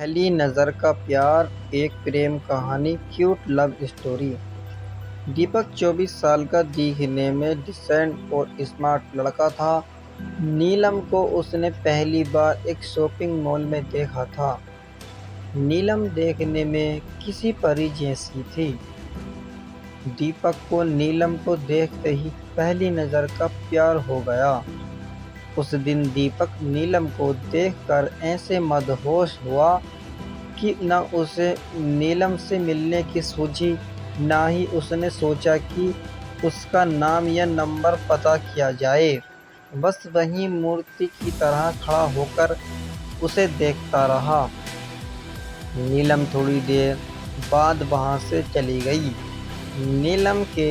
पहली नज़र का प्यार एक प्रेम कहानी क्यूट लव स्टोरी। दीपक 24 साल का दिखने में डिसेंट और स्मार्ट लड़का था। नीलम को उसने पहली बार एक शॉपिंग मॉल में देखा था। नीलम देखने में किसी परी जैसी थी। दीपक को नीलम को देखते ही पहली नज़र का प्यार हो गया। उस दिन दीपक नीलम को देखकर ऐसे मदहोश हुआ कि न उसे नीलम से मिलने की सूझी, ना ही उसने सोचा कि उसका नाम या नंबर पता किया जाए। बस वहीं मूर्ति की तरह खड़ा होकर उसे देखता रहा। नीलम थोड़ी देर बाद वहाँ से चली गई। नीलम के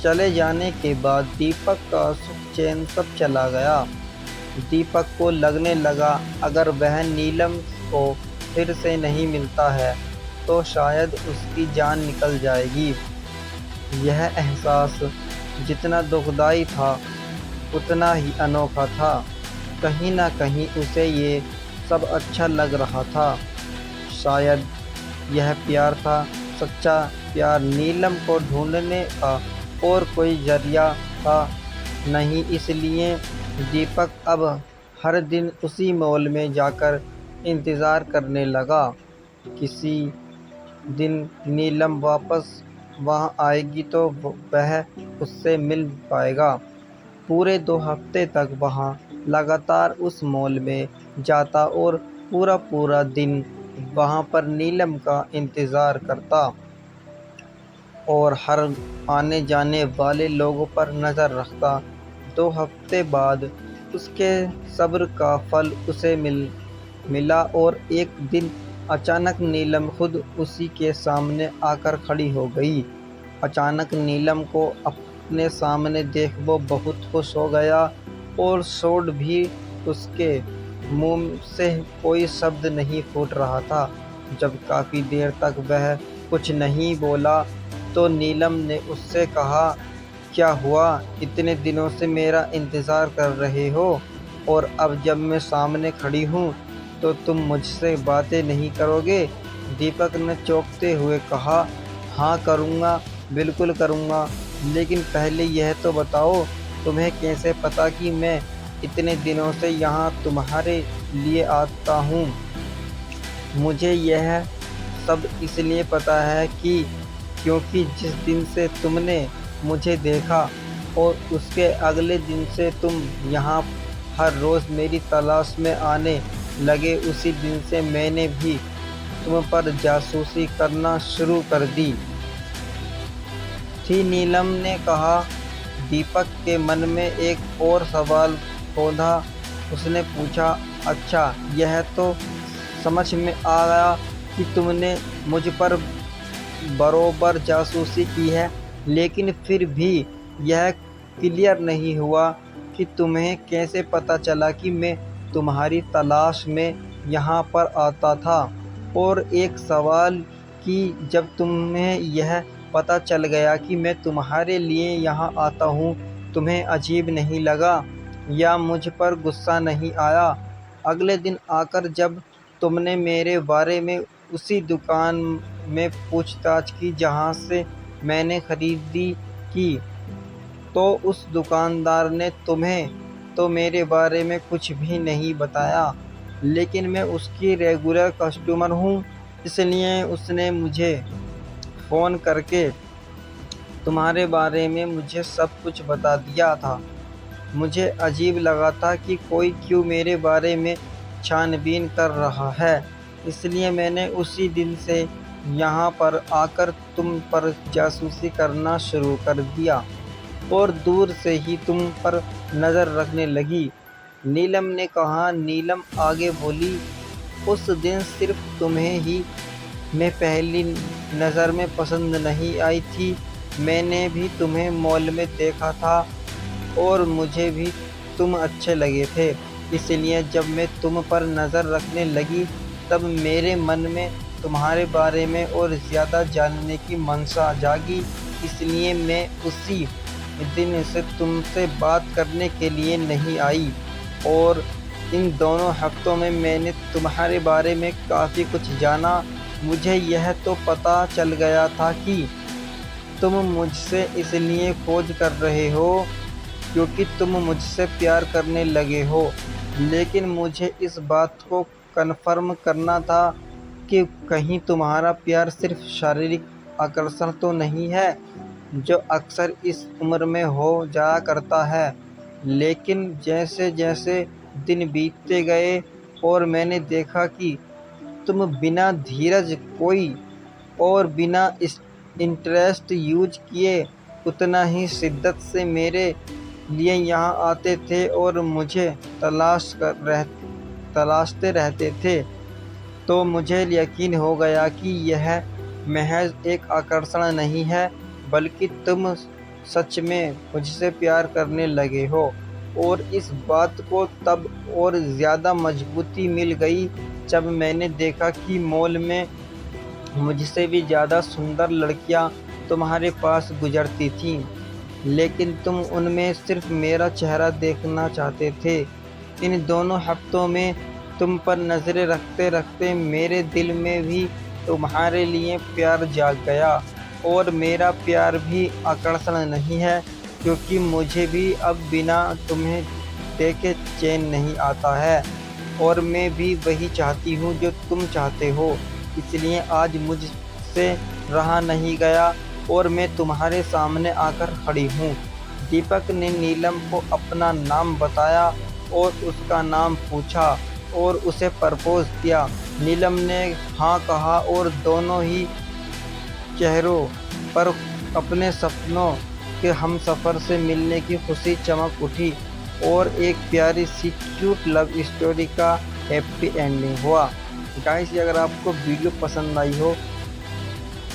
चले जाने के बाद दीपक का सुख चैन सब चला गया। दीपक को लगने लगा अगर वह नीलम को फिर से नहीं मिलता है तो शायद उसकी जान निकल जाएगी। यह एहसास जितना दुखदाई था उतना ही अनोखा था। कहीं ना कहीं उसे ये सब अच्छा लग रहा था। शायद यह प्यार था, सच्चा प्यार नीलम को ढूंढने का और कोई जरिया था नहीं। इसलिए दीपक अब हर दिन उसी मॉल में जाकर इंतज़ार करने लगा। किसी दिन नीलम वापस वहाँ आएगी तो वह उससे मिल पाएगा। पूरे 2 हफ्ते तक वहाँ लगातार उस मॉल में जाता और पूरा दिन वहाँ पर नीलम का इंतज़ार करता और हर आने जाने वाले लोगों पर नज़र रखता। 2 हफ्ते बाद उसके सब्र का फल उसे मिला और एक दिन अचानक नीलम खुद उसी के सामने आकर खड़ी हो गई। अचानक नीलम को अपने सामने देख वो बहुत खुश हो गया और शोर भी उसके मुंह से कोई शब्द नहीं फूट रहा था। जब काफ़ी देर तक वह कुछ नहीं बोला तो नीलम ने उससे कहा, क्या हुआ? इतने दिनों से मेरा इंतज़ार कर रहे हो और अब जब मैं सामने खड़ी हूँ तो तुम मुझसे बातें नहीं करोगे? दीपक ने चौंकते हुए कहा, हाँ करूँगा, बिल्कुल करूँगा, लेकिन पहले यह तो बताओ तुम्हें कैसे पता कि मैं इतने दिनों से यहाँ तुम्हारे लिए आता हूँ? मुझे यह सब इसलिए पता है कि क्योंकि जिस दिन से तुमने मुझे देखा और उसके अगले दिन से तुम यहाँ हर रोज़ मेरी तलाश में आने लगे, उसी दिन से मैंने भी तुम पर जासूसी करना शुरू कर दी थी। नीलम ने कहा। दीपक के मन में एक और सवाल खोधा। उसने पूछा, अच्छा यह तो समझ में आ गया कि तुमने मुझ पर बरोबर जासूसी की है, लेकिन फिर भी यह क्लियर नहीं हुआ कि तुम्हें कैसे पता चला कि मैं तुम्हारी तलाश में यहाँ पर आता था। और एक सवाल कि जब तुम्हें यह पता चल गया कि मैं तुम्हारे लिए यहाँ आता हूँ, तुम्हें अजीब नहीं लगा या मुझ पर गुस्सा नहीं आया? अगले दिन आकर जब तुमने मेरे बारे में उसी दुकान में पूछताछ की जहाँ से मैंने खरीदी की, तो उस दुकानदार ने तुम्हें तो मेरे बारे में कुछ भी नहीं बताया, लेकिन मैं उसकी रेगुलर कस्टमर हूँ, इसलिए उसने मुझे फ़ोन करके तुम्हारे बारे में मुझे सब कुछ बता दिया था। मुझे अजीब लगा था कि कोई क्यों मेरे बारे में छानबीन कर रहा है, इसलिए मैंने उसी दिन से यहाँ पर आकर तुम पर जासूसी करना शुरू कर दिया और दूर से ही तुम पर नज़र रखने लगी। नीलम ने कहा। नीलम आगे बोली, उस दिन सिर्फ तुम्हें ही मैं पहली नज़र में पसंद नहीं आई थी, मैंने भी तुम्हें मॉल में देखा था और मुझे भी तुम अच्छे लगे थे। इसलिए जब मैं तुम पर नज़र रखने लगी तब मेरे मन में तुम्हारे बारे में और ज़्यादा जानने की मनसा जागी, इसलिए मैं उसी दिन से तुमसे बात करने के लिए नहीं आई और इन दोनों हफ्तों में मैंने तुम्हारे बारे में काफ़ी कुछ जाना। मुझे यह तो पता चल गया था कि तुम मुझसे इसलिए खोज कर रहे हो क्योंकि तुम मुझसे प्यार करने लगे हो, लेकिन मुझे इस बात को कन्फर्म करना था कि कहीं तुम्हारा प्यार सिर्फ शारीरिक आकर्षण तो नहीं है, जो अक्सर इस उम्र में हो जाया करता है। लेकिन जैसे जैसे दिन बीतते गए और मैंने देखा कि तुम बिना धीरज कोई और बिना इस इंटरेस्ट यूज किए उतना ही शिद्दत से मेरे लिए यहाँ आते थे और मुझे तलाशते रहते थे, तो मुझे यकीन हो गया कि यह महज एक आकर्षण नहीं है, बल्कि तुम सच में मुझसे प्यार करने लगे हो। और इस बात को तब और ज़्यादा मजबूती मिल गई जब मैंने देखा कि मॉल में मुझसे भी ज़्यादा सुंदर लड़कियां तुम्हारे पास गुजरती थीं, लेकिन तुम उनमें सिर्फ मेरा चेहरा देखना चाहते थे। इन दोनों हफ्तों में तुम पर नज़रें रखते रखते मेरे दिल में भी तुम्हारे लिए प्यार जाग गया। और मेरा प्यार भी आकर्षण नहीं है, क्योंकि मुझे भी अब बिना तुम्हें देखे चैन नहीं आता है, और मैं भी वही चाहती हूँ जो तुम चाहते हो। इसलिए आज मुझसे रहा नहीं गया और मैं तुम्हारे सामने आकर खड़ी हूँ। दीपक ने नीलम को अपना नाम बताया और उसका नाम पूछा और उसे प्रपोज किया। नीलम ने हाँ कहा और दोनों ही चेहरों पर अपने सपनों के हमसफ़र से मिलने की खुशी चमक उठी और एक प्यारी सी क्यूट लव स्टोरी का हैप्पी एंडिंग हुआ। गाइस, अगर आपको वीडियो पसंद आई हो,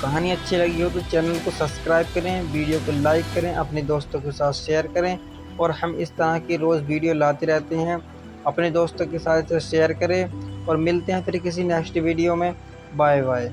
कहानी अच्छी लगी हो, तो चैनल को सब्सक्राइब करें, वीडियो को लाइक करें, अपने दोस्तों के साथ शेयर करें, और हम इस तरह की रोज़ वीडियो लाते रहते हैं। अपने दोस्तों के साथ शेयर करें और मिलते हैं फिर किसी नेक्स्ट वीडियो में। Bye bye.